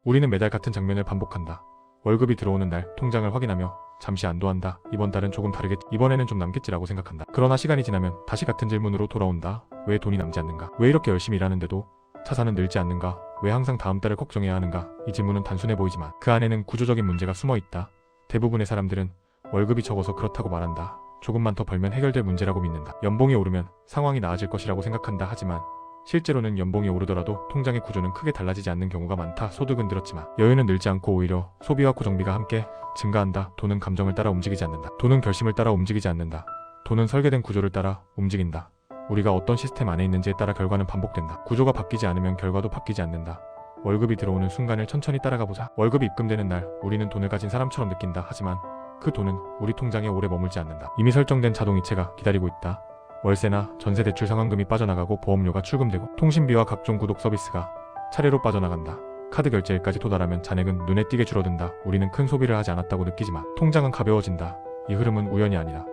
우리는 매달 같은 장면을 반복한다. 월급이 들어오는 날 통장을 확인하며 잠시 안도한다. 이번 달은 조금 다르겠지. 이번에는 좀 남겠지라고 생각한다. 그러나 시간이 지나면 다시 같은 질문으로 돌아온다. 왜 돈이 남지 않는가? 왜 이렇게 열심히 일하는데도 차사는 늘지 않는가? 왜 항상 다음 달을 걱정해야 하는가? 이 질문은 단순해 보이지만 그 안에는 구조적인 문제가 숨어 있다. 대부분의 사람들은 월급이 적어서 그렇다고 말한다. 조금만 더 벌면 해결될 문제라고 믿는다. 연봉이 오르면 상황이 나아질 것이라고 생각한다. 하지만 실제로는 연봉이 오르더라도 통장의 구조는 크게 달라지지 않는 경우가 많다. 소득은 늘었지만 여유는 늘지 않고 오히려 소비와 고정비가 함께 증가한다. 돈은 감정을 따라 움직이지 않는다. 돈은 결심을 따라 움직이지 않는다. 돈은 설계된 구조를 따라 움직인다. 우리가 어떤 시스템 안에 있는지에 따라 결과는 반복된다. 구조가 바뀌지 않으면 결과도 바뀌지 않는다. 월급이 들어오는 순간을 천천히 따라가 보자. 월급이 입금되는 날 우리는 돈을 가진 사람처럼 느낀다. 하지만 그 돈은 우리 통장에 오래 머물지 않는다. 이미 설정된 자동이체가 기다리고 있다. 월세나 전세 대출 상환금이 빠져나가고 보험료가 출금되고 통신비와 각종 구독 서비스가 차례로 빠져나간다. 카드 결제일까지 도달하면 잔액은 눈에 띄게 줄어든다. 우리는 큰 소비를 하지 않았다고 느끼지만 통장은 가벼워진다. 이 흐름은 우연이 아니라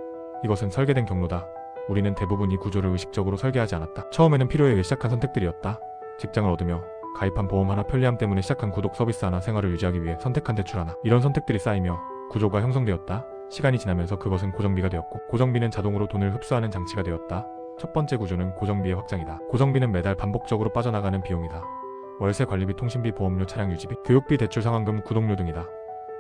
이것은 설계된 경로다. 우리는 대부분 이 구조를 의식적으로 설계하지 않았다. 처음에는 필요에 의해 시작한 선택들이었다. 직장을 얻으며 가입한 보험 하나, 편리함 때문에 시작한 구독 서비스 하나, 생활을 유지하기 위해 선택한 대출 하나. 이런 선택들이 쌓이며 구조가 형성되었다. 시간이 지나면서 그것은 고정비가 되었고 고정비는 자동으로 돈을 흡수하는 장치가 되었다. 첫 번째 구조는 고정비의 확장이다. 고정비는 매달 반복적으로 빠져나가는 비용이다. 월세, 관리비, 통신비, 보험료, 차량 유지비, 교육비, 대출 상환금, 구독료 등이다.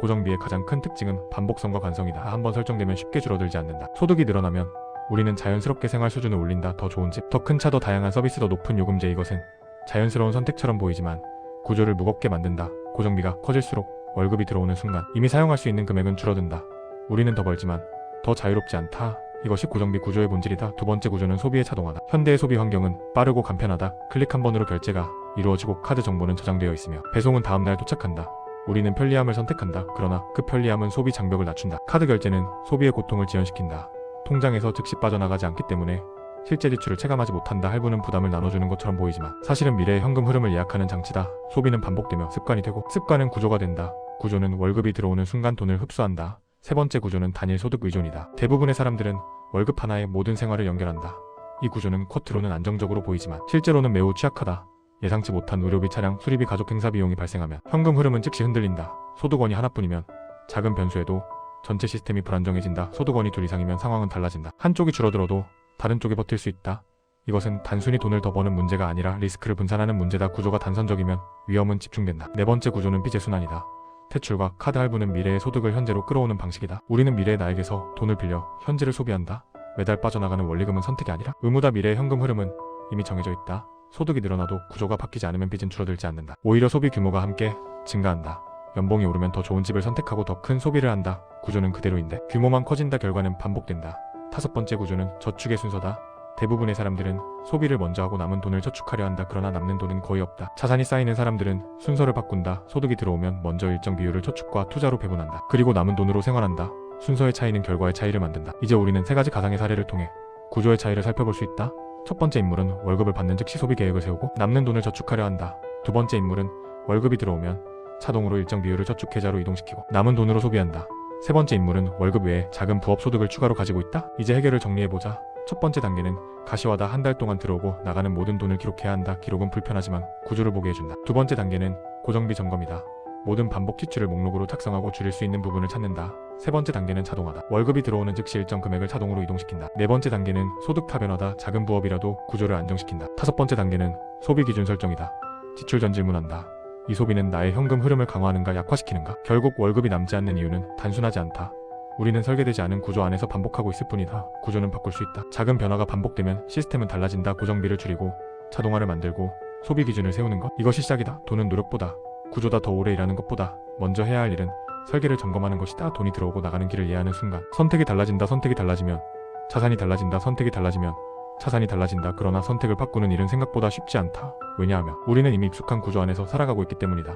고정비의 가장 큰 특징은 반복성과 관성이다. 한번 설정되면 쉽게 줄어들지 않는다. 소득이 늘어나면 우리는 자연스럽게 생활 수준을 올린다. 더 좋은 집, 더 큰 차, 더 다양한 서비스, 더 높은 요금제. 이것은 자연스러운 선택처럼 보이지만 구조를 무겁게 만든다. 고정비가 커질수록 월급이 들어오는 순간 이미 사용할 수 있는 금액은 줄어든다. 우리는 더 벌지만 더 자유롭지 않다. 이것이 고정비 구조의 본질이다. 두 번째 구조는 소비의 자동화다. 현대의 소비 환경은 빠르고 간편하다. 클릭 한 번으로 결제가 이루어지고 카드 정보는 저장되어 있으며 배송은 다음날 도착한다. 우리는 편리함을 선택한다. 그러나 그 편리함은 소비 장벽을 낮춘다. 카드 결제는 소비의 고통을 지연시킨다. 통장에서 즉시 빠져나가지 않기 때문에 실제 지출을 체감하지 못한다. 할부는 부담을 나눠주는 것처럼 보이지만 사실은 미래의 현금 흐름을 예약하는 장치다. 소비는 반복되며 습관이 되고 습관은 구조가 된다. 구조는 월급이 들어오는 순간 돈을 흡수한다. 세 번째 구조는 단일 소득 의존이다. 대부분의 사람들은 월급 하나에 모든 생활을 연결한다. 이 구조는 겉으로는 안정적으로 보이지만 실제로는 매우 취약하다. 예상치 못한 의료비, 차량, 수리비, 가족 행사 비용이 발생하면 현금 흐름은 즉시 흔들린다. 소득원이 하나뿐이면 작은 변수에도 전체 시스템이 불안정해진다. 소득원이 둘 이상이면 상황은 달라진다. 한쪽이 줄어들어도 다른 쪽이 버틸 수 있다. 이것은 단순히 돈을 더 버는 문제가 아니라 리스크를 분산하는 문제다. 구조가 단선적이면 위험은 집중된다. 네 번째 구조는 빚의 순환이다. 대출과 카드 할부는 미래의 소득을 현재로 끌어오는 방식이다. 우리는 미래의 나에게서 돈을 빌려 현재를 소비한다. 매달 빠져나가는 원리금은 선택이 아니라 의무다. 미래의 현금 흐름은 이미 정해져 있다. 소득이 늘어나도 구조가 바뀌지 않으면 빚은 줄어들지 않는다. 오히려 소비 규모가 함께 증가한다. 연봉이 오르면 더 좋은 집을 선택하고 더 큰 소비를 한다. 구조는 그대로인데 규모만 커진다. 결과는 반복된다. 다섯 번째 구조는 저축의 순서다. 대부분의 사람들은 소비를 먼저 하고 남은 돈을 저축하려 한다. 그러나 남는 돈은 거의 없다. 자산이 쌓이는 사람들은 순서를 바꾼다. 소득이 들어오면 먼저 일정 비율을 저축과 투자로 배분한다. 그리고 남은 돈으로 생활한다. 순서의 차이는 결과의 차이를 만든다. 이제 우리는 세 가지 가상의 사례를 통해 구조의 차이를 살펴볼 수 있다. 첫 번째 인물은 월급을 받는 즉시 소비 계획을 세우고 남는 돈을 저축하려 한다. 두 번째 인물은 월급이 들어오면 자동으로 일정 비율을 저축 계좌로 이동시키고 남은 돈으로 소비한다. 세 번째 인물은 월급 외에 작은 부업 소득을 추가로 가지고 있다. 이제 해결을 정리해보자. 첫 번째 단계는 가시화다. 한 달 동안 들어오고 나가는 모든 돈을 기록해야 한다. 기록은 불편하지만 구조를 보게 해준다. 두 번째 단계는 고정비 점검이다. 모든 반복 지출을 목록으로 작성하고 줄일 수 있는 부분을 찾는다. 세 번째 단계는 자동화다. 월급이 들어오는 즉시 일정 금액을 자동으로 이동시킨다. 네 번째 단계는 소득 타변화다. 작은 부업이라도 구조를 안정시킨다. 다섯 번째 단계는 소비 기준 설정이다. 지출 전 질문한다. 이 소비는 나의 현금 흐름을 강화하는가 약화시키는가? 결국 월급이 남지 않는 이유는 단순하지 않다. 우리는 설계되지 않은 구조 안에서 반복하고 있을 뿐이다. 구조는 바꿀 수 있다. 작은 변화가 반복되면 시스템은 달라진다. 고정비를 줄이고 자동화를 만들고 소비 기준을 세우는 것. 이것이 시작이다. 돈은 노력보다 구조다. 더 오래 일하는 것보다 먼저 해야 할 일은 설계를 점검하는 것이다. 돈이 들어오고 나가는 길을 이해하는 순간 선택이 달라진다. 선택이 달라지면 자산이 달라진다. 선택이 달라지면 차산이 달라진다. 그러나 선택을 바꾸는 일은 생각보다 쉽지 않다. 왜냐하면 우리는 이미 익숙한 구조 안에서 살아가고 있기 때문이다.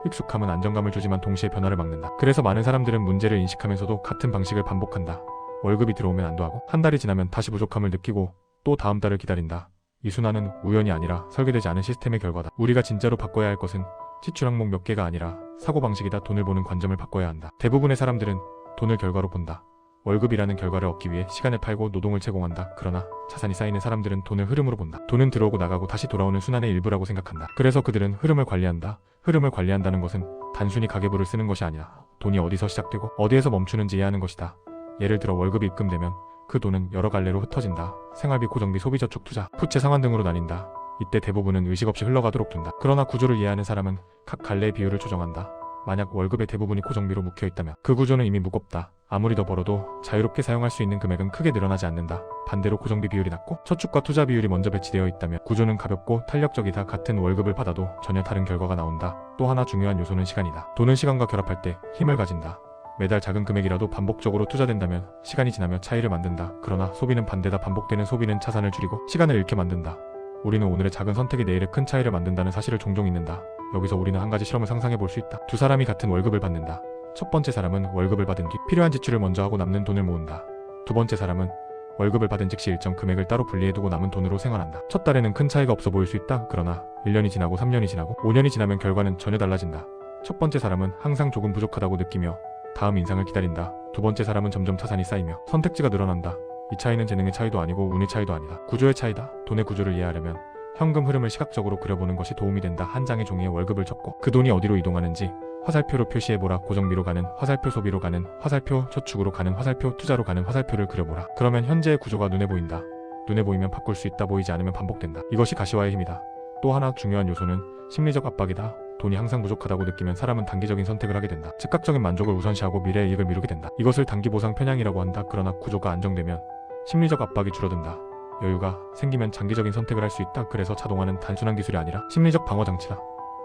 익숙함은 안정감을 주지만 동시에 변화를 막는다. 그래서 많은 사람들은 문제를 인식하면서도 같은 방식을 반복한다. 월급이 들어오면 안도하고 한 달이 지나면 다시 부족함을 느끼고 또 다음 달을 기다린다. 이 순환은 우연이 아니라 설계되지 않은 시스템의 결과다. 우리가 진짜로 바꿔야 할 것은 지출 항목 몇 개가 아니라 사고방식이다. 돈을 보는 관점을 바꿔야 한다. 대부분의 사람들은 돈을 결과로 본다. 월급이라는 결과를 얻기 위해 시간을 팔고 노동을 제공한다. 그러나 자산이 쌓이는 사람들은 돈을 흐름으로 본다. 돈은 들어오고 나가고 다시 돌아오는 순환의 일부라고 생각한다. 그래서 그들은 흐름을 관리한다. 흐름을 관리한다는 것은 단순히 가계부를 쓰는 것이 아니라 돈이 어디서 시작되고 어디에서 멈추는지 이해하는 것이다. 예를 들어 월급이 입금되면 그 돈은 여러 갈래로 흩어진다. 생활비, 고정비, 소비저축, 투자, 부채, 상환 등으로 나뉜다. 이때 대부분은 의식 없이 흘러가도록 둔다. 그러나 구조를 이해하는 사람은 각 갈래의 비율을 조정한다. 만약 월급의 대부분이 고정비로 묵혀 있다면 그 구조는 이미 무겁다. 아무리 더 벌어도 자유롭게 사용할 수 있는 금액은 크게 늘어나지 않는다. 반대로 고정비 비율이 낮고 저축과 투자 비율이 먼저 배치되어 있다면 구조는 가볍고 탄력적이다. 같은 월급을 받아도 전혀 다른 결과가 나온다. 또 하나 중요한 요소는 시간이다. 돈은 시간과 결합할 때 힘을 가진다. 매달 작은 금액이라도 반복적으로 투자된다면 시간이 지나며 차이를 만든다. 그러나 소비는 반대다. 반복되는 소비는 자산을 줄이고 시간을 잃게 만든다. 우리는 오늘의 작은 선택이 내일의 큰 차이를 만든다는 사실을 종종 잊는다. 여기서 우리는 한 가지 실험을 상상해 볼 수 있다. 두 사람이 같은 월급을 받는다. 첫 번째 사람은 월급을 받은 뒤 필요한 지출을 먼저 하고 남는 돈을 모은다. 두 번째 사람은 월급을 받은 즉시 일정 금액을 따로 분리해두고 남은 돈으로 생활한다. 첫 달에는 큰 차이가 없어 보일 수 있다. 그러나 1년이 지나고 3년이 지나고 5년이 지나면 결과는 전혀 달라진다. 첫 번째 사람은 항상 조금 부족하다고 느끼며 다음 인상을 기다린다. 두 번째 사람은 점점 자산이 쌓이며 선택지가 늘어난다. 이 차이는 재능의 차이도 아니고 운의 차이도 아니다. 구조의 차이다. 돈의 구조를 이해하려면 현금 흐름을 시각적으로 그려보는 것이 도움이 된다. 한 장의 종이에 월급을 적고 그 돈이 어디로 이동하는지 화살표로 표시해보라. 고정비로 가는 화살표, 소비로 가는 화살표, 저축으로 가는 화살표, 투자로 가는 화살표를 그려보라. 그러면 현재의 구조가 눈에 보인다. 눈에 보이면 바꿀 수 있다. 보이지 않으면 반복된다. 이것이 가시화의 힘이다. 또 하나 중요한 요소는 심리적 압박이다. 돈이 항상 부족하다고 느끼면 사람은 단기적인 선택을 하게 된다. 즉각적인 만족을 우선시하고 미래의 이익을 미루게 된다. 이것을 단기 보상 편향이라고 한다. 그러나 구조가 안정되면 심리적 압박이 줄어든다. 여유가 생기면 장기적인 선택을 할 수 있다. 그래서 자동화는 단순한 기술이 아니라 심리적 방어 장치다.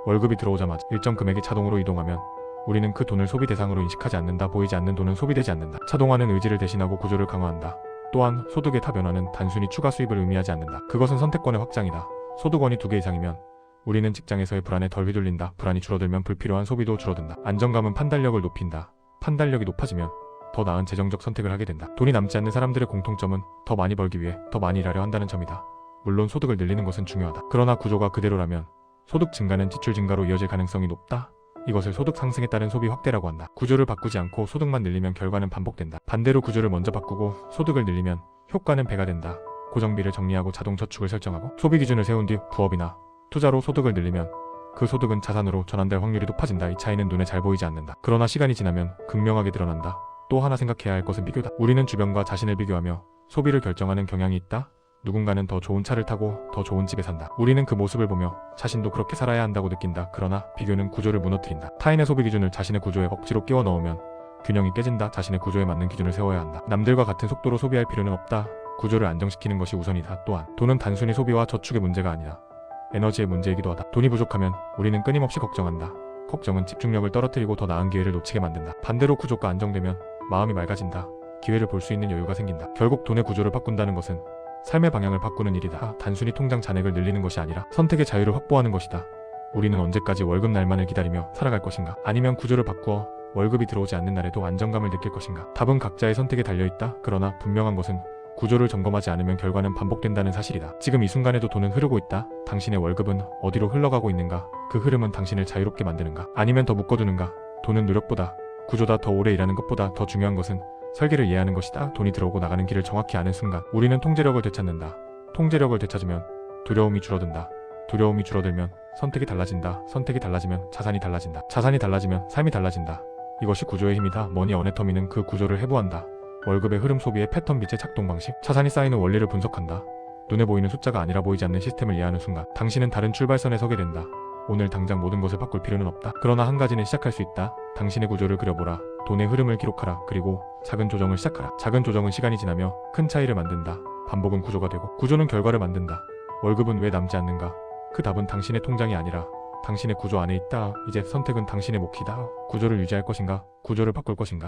월급이 들어오자마자 일정 금액이 자동으로 이동하면 우리는 그 돈을 소비 대상으로 인식하지 않는다. 보이지 않는 돈은 소비되지 않는다. 자동화는 의지를 대신하고 구조를 강화한다. 또한 소득의 타변화는 단순히 추가 수입을 의미하지 않는다. 그것은 선택권의 확장이다. 소득원이 2개 이상이면 우리는 직장에서의 불안에 덜 휘둘린다. 불안이 줄어들면 불필요한 소비도 줄어든다. 안정감은 판단력을 높인다. 판단력이 높아지면 더 나은 재정적 선택을 하게 된다. 돈이 남지 않는 사람들의 공통점은 더 많이 벌기 위해 더 많이 일하려 한다는 점이다. 물론 소득을 늘리는 것은 중요하다. 그러나 구조가 그대로라면 소득 증가는 지출 증가로 이어질 가능성이 높다. 이것을 소득 상승에 따른 소비 확대라고 한다. 구조를 바꾸지 않고 소득만 늘리면 결과는 반복된다. 반대로 구조를 먼저 바꾸고 소득을 늘리면 효과는 배가 된다. 고정비를 정리하고 자동 저축을 설정하고 소비 기준을 세운 뒤 부업이나 투자로 소득을 늘리면 그 소득은 자산으로 전환될 확률이 높아진다. 이 차이는 눈에 잘 보이지 않는다. 그러나 시간이 지나면 극명하게 드러난다. 또 하나 생각해야 할 것은 비교다. 우리는 주변과 자신을 비교하며 소비를 결정하는 경향이 있다. 누군가는 더 좋은 차를 타고 더 좋은 집에 산다. 우리는 그 모습을 보며 자신도 그렇게 살아야 한다고 느낀다. 그러나 비교는 구조를 무너뜨린다. 타인의 소비 기준을 자신의 구조에 억지로 끼워 넣으면 균형이 깨진다. 자신의 구조에 맞는 기준을 세워야 한다. 남들과 같은 속도로 소비할 필요는 없다. 구조를 안정시키는 것이 우선이다. 또한 돈은 단순히 소비와 저축의 문제가 아니라 에너지의 문제이기도 하다. 돈이 부족하면 우리는 끊임없이 걱정한다. 걱정은 집중력을 떨어뜨리고 더 나은 기회를 놓치게 만든다. 반대로 구조가 안정되면 마음이 맑아진다. 기회를 볼 수 있는 여유가 생긴다. 결국 돈의 구조를 바꾼다는 것은 삶의 방향을 바꾸는 일이다. 단순히 통장 잔액을 늘리는 것이 아니라 선택의 자유를 확보하는 것이다. 우리는 언제까지 월급 날만을 기다리며 살아갈 것인가? 아니면 구조를 바꾸어 월급이 들어오지 않는 날에도 안정감을 느낄 것인가? 답은 각자의 선택에 달려있다. 그러나 분명한 것은 구조를 점검하지 않으면 결과는 반복된다는 사실이다. 지금 이 순간에도 돈은 흐르고 있다. 당신의 월급은 어디로 흘러가고 있는가? 그 흐름은 당신을 자유롭게 만드는가? 아니면 더 묶어두는가? 돈은 노력보다 구조다. 더 오래 일하는 것보다 더 중요한 것은 설계를 이해하는 것이다. 돈이 들어오고 나가는 길을 정확히 아는 순간 우리는 통제력을 되찾는다. 통제력을 되찾으면 두려움이 줄어든다. 두려움이 줄어들면 선택이 달라진다. 선택이 달라지면 자산이 달라진다. 자산이 달라지면 삶이 달라진다. 이것이 구조의 힘이다. 머니 어네터미는 그 구조를 해부한다. 월급의 흐름, 소비의 패턴, 빛의 작동 방식, 자산이 쌓이는 원리를 분석한다. 눈에 보이는 숫자가 아니라 보이지 않는 시스템을 이해하는 순간 당신은 다른 출발선에 서게 된다. 오늘 당장 모든 것을 바꿀 필요는 없다. 그러나 한 가지는 시작할 수 있다. 당신의 구조를 그려보라. 돈의 흐름을 기록하라. 그리고 작은 조정을 시작하라. 작은 조정은 시간이 지나며 큰 차이를 만든다. 반복은 구조가 되고 구조는 결과를 만든다. 월급은 왜 남지 않는가? 그 답은 당신의 통장이 아니라 당신의 구조 안에 있다. 이제 선택은 당신의 몫이다. 구조를 유지할 것인가? 구조를 바꿀 것인가?